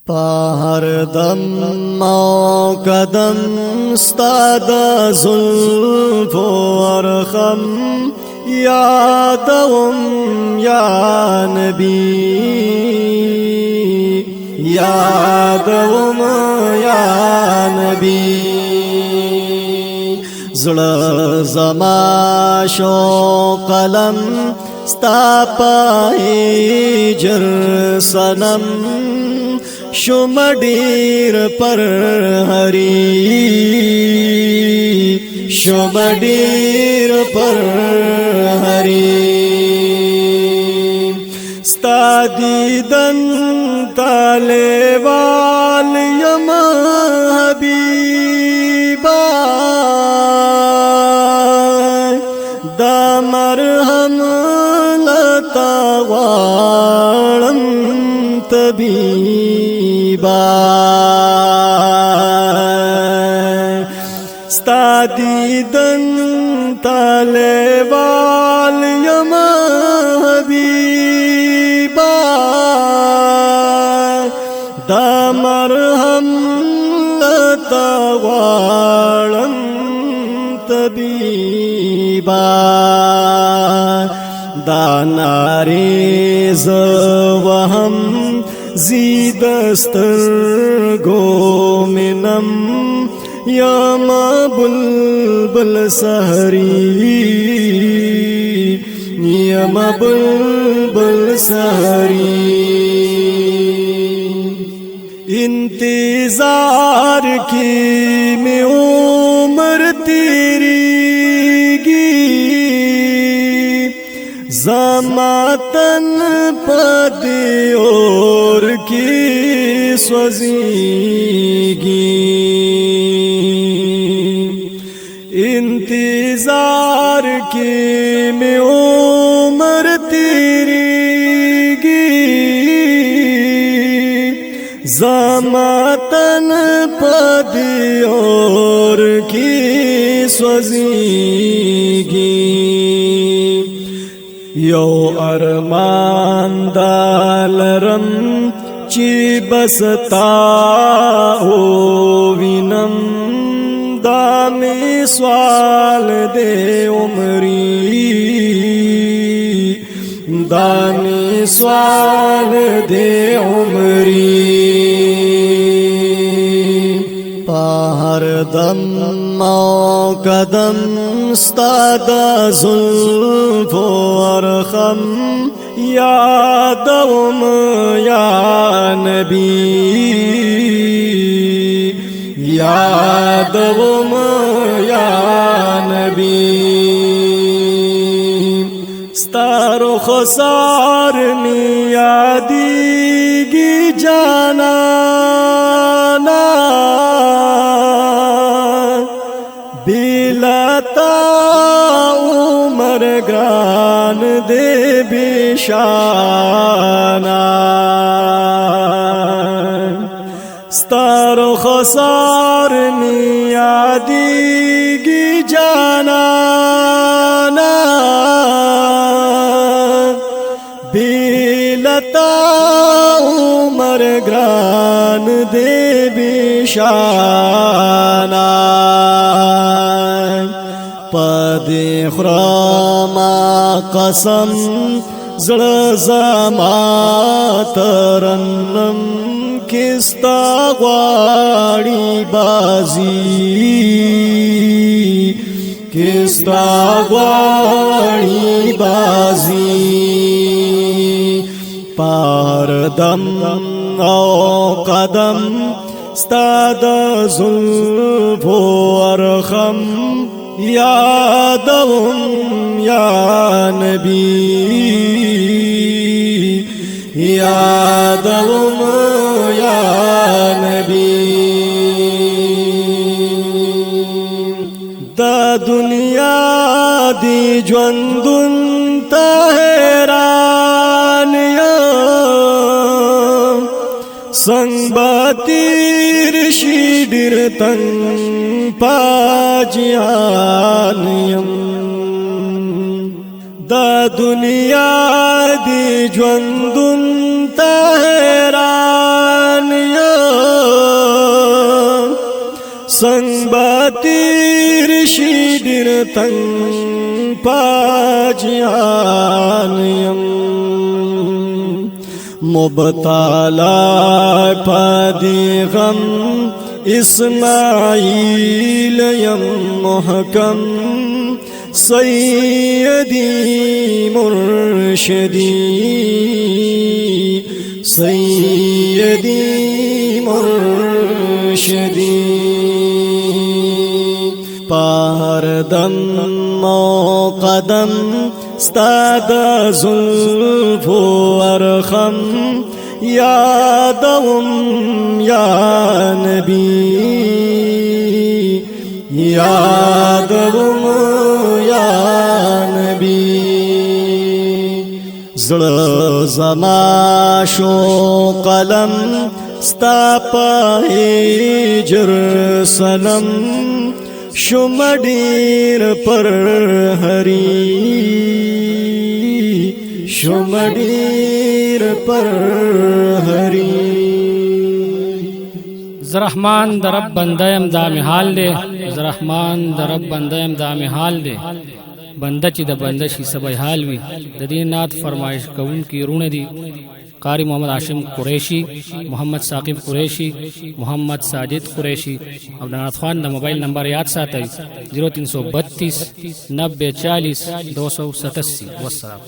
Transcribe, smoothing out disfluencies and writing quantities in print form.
پهر دم او قدم ستاد زلف ورخم یادوم یا نبی یادوم یا نبی زړه زما شو قلم ستا پای جر سنم شم ډیر پر هری شم ډیر پر هری ستا دیدن طالبال یم حبیبا دا مرهم لتا غواړم طبیبا ستا دیدن طالبال یم حبیبا دا مرهم لتا غواړم طبیبا دا ناری زوهم زیدستر گومنم یم بلبل سحری یم بلبل سحری انتظار کی میں عمر تیری گی زماتن پدی اور کی سوزیگی انتظار کی میں عمر تیری گی زماتن پدی اور کی سوزیگی یو ارمان دالرم چی بستا او وینم دامی سوال دے عمری دامی سوال دے عمری پہر دم او قدم ستاد زلف ورخم یادوم یا نبی یادوم یا نبی ستا رخ سار می یادیگی جانانا بیلتا عمر گران دے بیشانا ستا رخ سار می یادیگی جانانا بیلتا عمر گران دے بیشانا پدی خرما قسم زړه زما ترنم کستا غواړي بازی کستا غواړي بازی پار دم او قدم ستاد زلف ورخم یادوم یا نبی یادوم یا نبی دا دنیا دی ژوندون ته حیران یم څنګه به تیر شي ډېر تنګ په جهان یم دا دنیا دی ژوندون ته حیران یم संग बातिर शीडिर तंग पाजियानयम मुबताला पदिगम इस्माइल यम मुहकम सैयदी मुर्शदी सैयदी मुर्शदी पारदम मोकदम स्तादा जुल्फो अरखम यादवम या नबी यादवम या नबी ज़ड़ ज़मा शो कलम स्ता पाहिजर सनम शुमडीर पर हरी शुमडीर पर हरी ज़रहमान दरब बंदयम दाम हाल दे ज़रहमान दरब बंदयम दाम हाल दे बंदा ची द बंदशी सब हाल वी ददीनाथ फरमाइश कौन की रूण दी कारी मोहम्मद आशिम कुरैशी, मोहम्मद साकिब कुरैशी, मोहम्मद साजिद कुरैशी। अब्दुल खान का मोबाइल नंबर याद साथ 0332 90 40 287। वस्सलाम।